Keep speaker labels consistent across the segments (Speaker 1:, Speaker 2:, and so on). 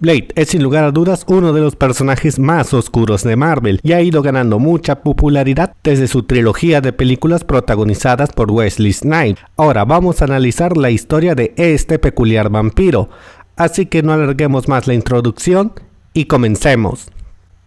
Speaker 1: Blade es sin lugar a dudas uno de los personajes más oscuros de Marvel y ha ido ganando mucha popularidad desde su trilogía de películas protagonizadas por Wesley Snipes. Ahora vamos a analizar la historia de este peculiar vampiro, así que no alarguemos más la introducción y comencemos.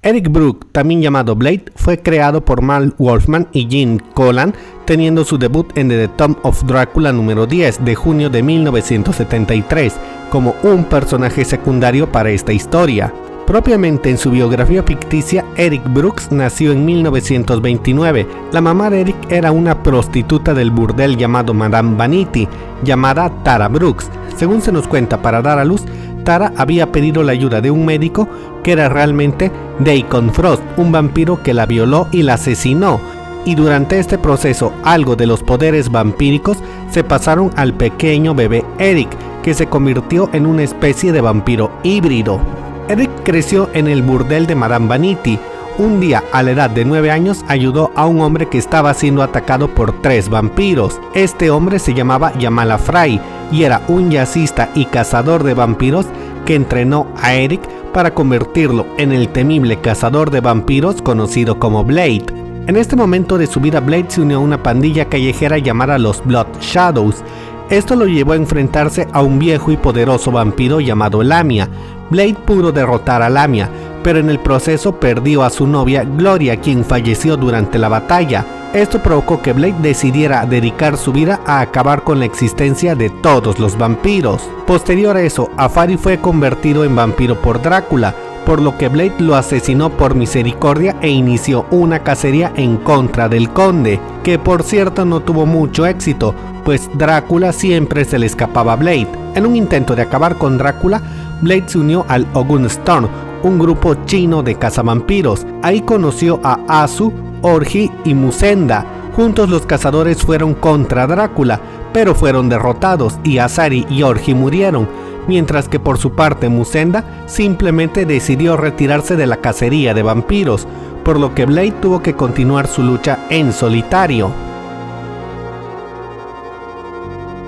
Speaker 1: Eric Brook, también llamado Blade, fue creado por Mark Wolfman y Gene Colan, teniendo su debut en The Tomb of Dracula número 10 de junio de 1973, como un personaje secundario para esta historia. Propiamente en su biografía ficticia, Eric Brooks nació en 1929. La mamá de Eric era una prostituta del burdel llamado Madame Vanity, llamada Tara Brooks. Según se nos cuenta, para dar a luz, Tara había pedido la ayuda de un médico que era realmente Deacon Frost, un vampiro que la violó y la asesinó, y durante este proceso algo de los poderes vampíricos se pasaron al pequeño bebé Eric, que se convirtió en una especie de vampiro híbrido. Eric creció en el burdel de Madame Vanity. Un día, a la edad de 9 años, ayudó a un hombre que estaba siendo atacado por 3 vampiros. Este hombre se llamaba Yamala Fry y era un jazzista y cazador de vampiros que entrenó a Eric para convertirlo en el temible cazador de vampiros conocido como Blade. En este momento de su vida, Blade se unió a una pandilla callejera llamada los Blood Shadows. Esto lo llevó a enfrentarse a un viejo y poderoso vampiro llamado Lamia. Blade pudo derrotar a Lamia, pero en el proceso perdió a su novia Gloria, quien falleció durante la batalla. Esto provocó que Blade decidiera dedicar su vida a acabar con la existencia de todos los vampiros. Posterior a eso, Afari fue convertido en vampiro por Drácula, por lo que Blade lo asesinó por misericordia e inició una cacería en contra del conde, que por cierto no tuvo mucho éxito, pues Drácula siempre se le escapaba a Blade. En un intento de acabar con Drácula, Blade se unió al Ogun Storm, un grupo chino de cazavampiros. Ahí conoció a Azu, Orgi y Musenda. Juntos los cazadores fueron contra Drácula, pero fueron derrotados y Azari y Orgi murieron, mientras que por su parte Musenda simplemente decidió retirarse de la cacería de vampiros, por lo que Blade tuvo que continuar su lucha en solitario.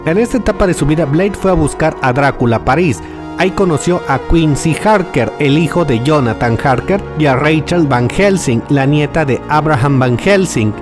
Speaker 1: En esta etapa de su vida, Blade fue a buscar a Drácula a París. Ahí conoció a Quincy Harker, el hijo de Jonathan Harker, y a Rachel Van Helsing, la nieta de Abraham Van Helsing,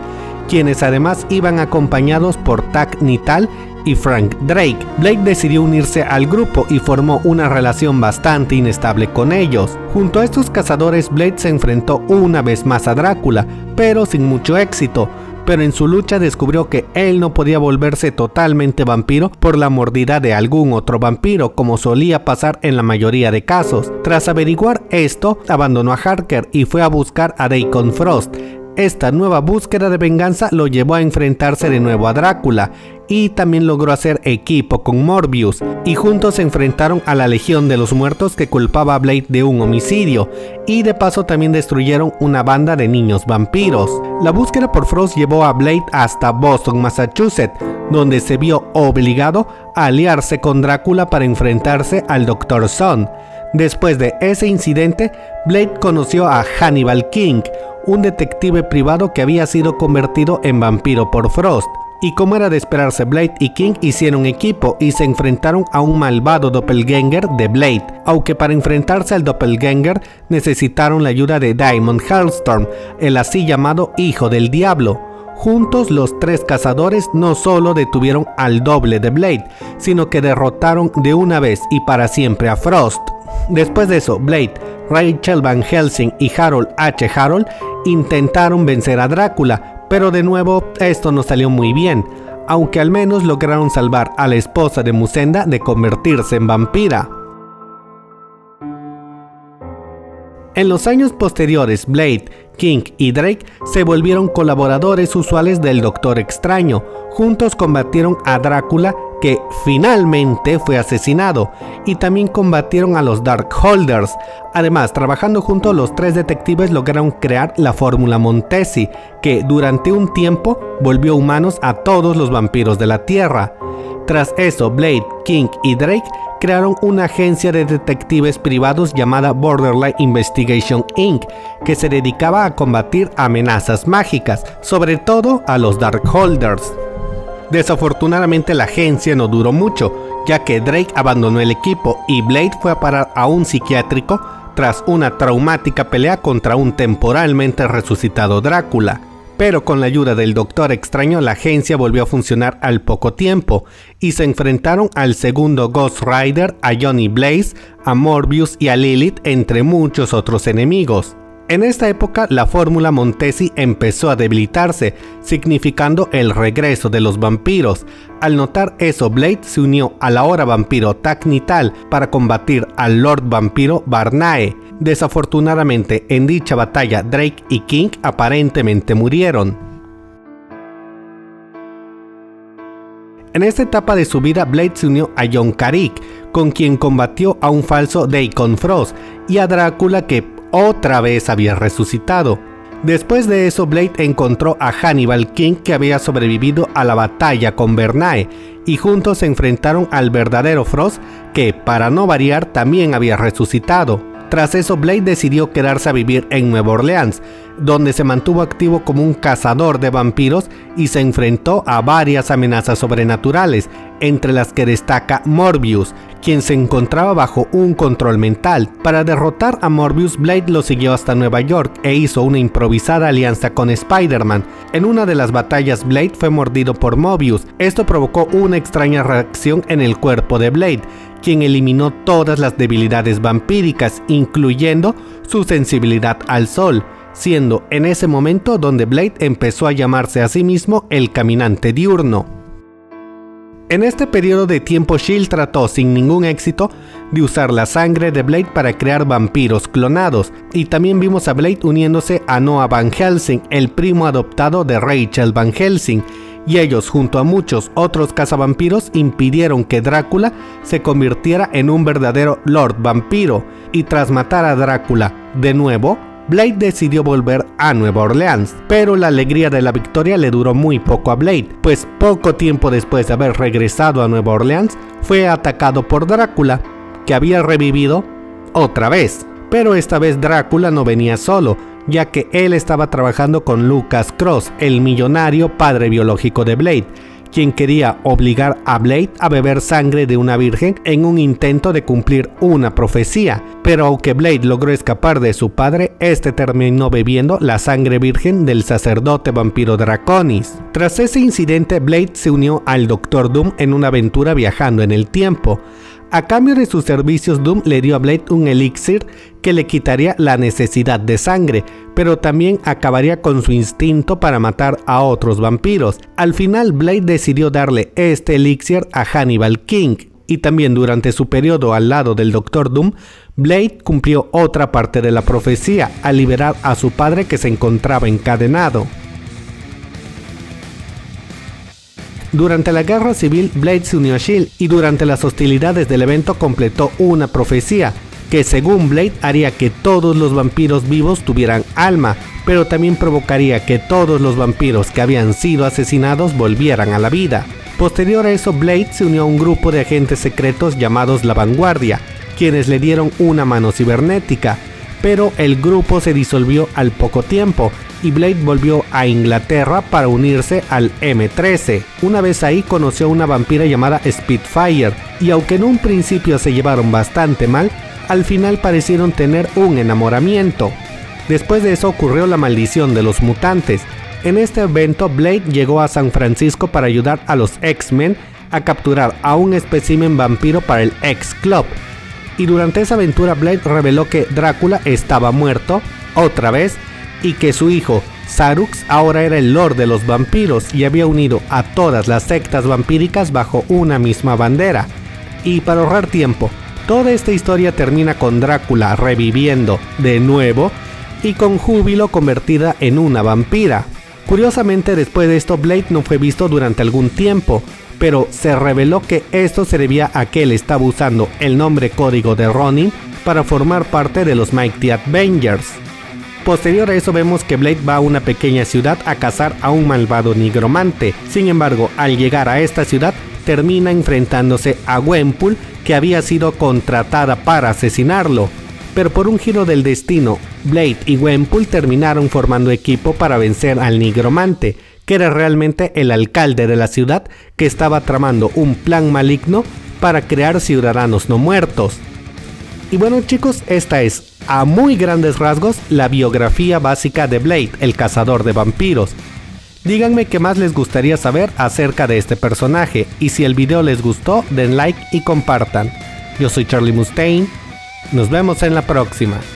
Speaker 1: quienes además iban acompañados por Tak Nital y Frank Drake. Blade decidió unirse al grupo y formó una relación bastante inestable con ellos. Junto a estos cazadores, Blade se enfrentó una vez más a Drácula, pero sin mucho éxito. Pero en su lucha descubrió que él no podía volverse totalmente vampiro por la mordida de algún otro vampiro, como solía pasar en la mayoría de casos. Tras averiguar esto, abandonó a Harker y fue a buscar a Deacon Frost. Esta nueva búsqueda de venganza lo llevó a enfrentarse de nuevo a Drácula, y también logró hacer equipo con Morbius, y juntos se enfrentaron a la Legión de los Muertos, que culpaba a Blade de un homicidio, y de paso también destruyeron una banda de niños vampiros. La búsqueda por Frost llevó a Blade hasta Boston, Massachusetts, donde se vio obligado a aliarse con Drácula para enfrentarse al Dr. Son. Después de ese incidente, Blade conoció a Hannibal King, un detective privado que había sido convertido en vampiro por Frost. Y como era de esperarse, Blade y King hicieron equipo y se enfrentaron a un malvado doppelganger de Blade, aunque para enfrentarse al doppelganger necesitaron la ayuda de Daimon Hellstorm, el así llamado Hijo del Diablo. Juntos los 3 cazadores no solo detuvieron al doble de Blade, sino que derrotaron de una vez y para siempre a Frost. Después de eso, Blade, Rachel Van Helsing y Harold H. Harold intentaron vencer a Drácula, pero de nuevo esto no salió muy bien, aunque al menos lograron salvar a la esposa de Musenda de convertirse en vampira. En los años posteriores, Blade, King y Drake se volvieron colaboradores usuales del Doctor Extraño. Juntos combatieron a Drácula, que finalmente fue asesinado, y también combatieron a los Darkholders. Además, trabajando juntos, los 3 detectives lograron crear la fórmula Montesi, que durante un tiempo volvió humanos a todos los vampiros de la Tierra. Tras eso, Blade, King y Drake crearon una agencia de detectives privados llamada Borderline Investigation Inc., que se dedicaba a combatir amenazas mágicas, sobre todo a los Darkholders. Desafortunadamente la agencia no duró mucho, ya que Drake abandonó el equipo y Blade fue a parar a un psiquiátrico tras una traumática pelea contra un temporalmente resucitado Drácula. Pero con la ayuda del Doctor Extraño la agencia volvió a funcionar al poco tiempo y se enfrentaron al segundo Ghost Rider, a Johnny Blaze, a Morbius y a Lilith, entre muchos otros enemigos. En esta época la fórmula Montesi empezó a debilitarse, significando el regreso de los vampiros. Al notar eso, Blade se unió al ahora vampiro Tacnital para combatir al Lord Vampiro Varnae. Desafortunadamente, en dicha batalla Drake y King aparentemente murieron. En esta etapa de su vida, Blade se unió a John Carrick, con quien combatió a un falso Deacon Frost y a Drácula, que otra vez había resucitado. Después de eso, Blade encontró a Hannibal King, que había sobrevivido a la batalla con Varnae, y juntos se enfrentaron al verdadero Frost, que para no variar también había resucitado. Tras eso, Blade decidió quedarse a vivir en Nueva Orleans, donde se mantuvo activo como un cazador de vampiros y se enfrentó a varias amenazas sobrenaturales, entre las que destaca Morbius, quien se encontraba bajo un control mental. Para derrotar a Morbius, Blade lo siguió hasta Nueva York e hizo una improvisada alianza con Spider-Man. En una de las batallas, Blade fue mordido por Morbius. Esto provocó una extraña reacción en el cuerpo de Blade, quien eliminó todas las debilidades vampíricas, incluyendo su sensibilidad al sol, siendo en ese momento donde Blade empezó a llamarse a sí mismo el Caminante Diurno. En este periodo de tiempo, S.H.I.E.L.D. trató sin ningún éxito de usar la sangre de Blade para crear vampiros clonados, y también vimos a Blade uniéndose a Noah Van Helsing, el primo adoptado de Rachel Van Helsing, y ellos junto a muchos otros cazavampiros impidieron que Drácula se convirtiera en un verdadero Lord Vampiro, y tras matar a Drácula de nuevo, Blade decidió volver a Nueva Orleans, pero la alegría de la victoria le duró muy poco a Blade, pues poco tiempo después de haber regresado a Nueva Orleans, fue atacado por Drácula, que había revivido otra vez. Pero esta vez Drácula no venía solo, ya que él estaba trabajando con Lucas Cross, el millonario padre biológico de Blade, quien quería obligar a Blade a beber sangre de una virgen en un intento de cumplir una profecía. Pero aunque Blade logró escapar de su padre, este terminó bebiendo la sangre virgen del sacerdote vampiro Draconis. Tras ese incidente, Blade se unió al Doctor Doom en una aventura viajando en el tiempo. A cambio de sus servicios, Doom le dio a Blade un elixir que le quitaría la necesidad de sangre, pero también acabaría con su instinto para matar a otros vampiros. Al final, Blade decidió darle este elixir a Hannibal King, y también durante su periodo al lado del Doctor Doom, Blade cumplió otra parte de la profecía al liberar a su padre, que se encontraba encadenado. Durante la guerra civil, Blade se unió a S.H.I.E.L.D. y durante las hostilidades del evento completó una profecía que, según Blade, haría que todos los vampiros vivos tuvieran alma, pero también provocaría que todos los vampiros que habían sido asesinados volvieran a la vida. Posterior a eso, Blade se unió a un grupo de agentes secretos llamados La Vanguardia, quienes le dieron una mano cibernética, pero el grupo se disolvió al poco tiempo y Blade volvió a Inglaterra para unirse al M13. Una vez ahí conoció a una vampira llamada Spitfire, y aunque en un principio se llevaron bastante mal, al final parecieron tener un enamoramiento. Después de eso ocurrió la maldición de los mutantes. En este evento, Blade llegó a San Francisco para ayudar a los X-Men a capturar a un espécimen vampiro para el X-Club. Y durante esa aventura, Blade reveló que Drácula estaba muerto otra vez y que su hijo Sarux ahora era el Lord de los vampiros y había unido a todas las sectas vampíricas bajo una misma bandera. Y para ahorrar tiempo, toda esta historia termina con Drácula reviviendo de nuevo y con júbilo convertida en una vampira. Curiosamente, después de esto, Blade no fue visto durante algún tiempo, pero se reveló que esto se debía a que él estaba usando el nombre código de Ronin para formar parte de los Mighty Avengers. Posterior a eso vemos que Blade va a una pequeña ciudad a cazar a un malvado nigromante. Sin embargo, al llegar a esta ciudad, termina enfrentándose a Gwenpool, que había sido contratada para asesinarlo. Pero por un giro del destino, Blade y Gwenpool terminaron formando equipo para vencer al nigromante, que era realmente el alcalde de la ciudad, que estaba tramando un plan maligno para crear ciudadanos no muertos. Y bueno chicos, esta es, a muy grandes rasgos, la biografía básica de Blade, el cazador de vampiros. Díganme qué más les gustaría saber acerca de este personaje, y si el video les gustó, den like y compartan. Yo soy Charlie Mustaine, nos vemos en la próxima.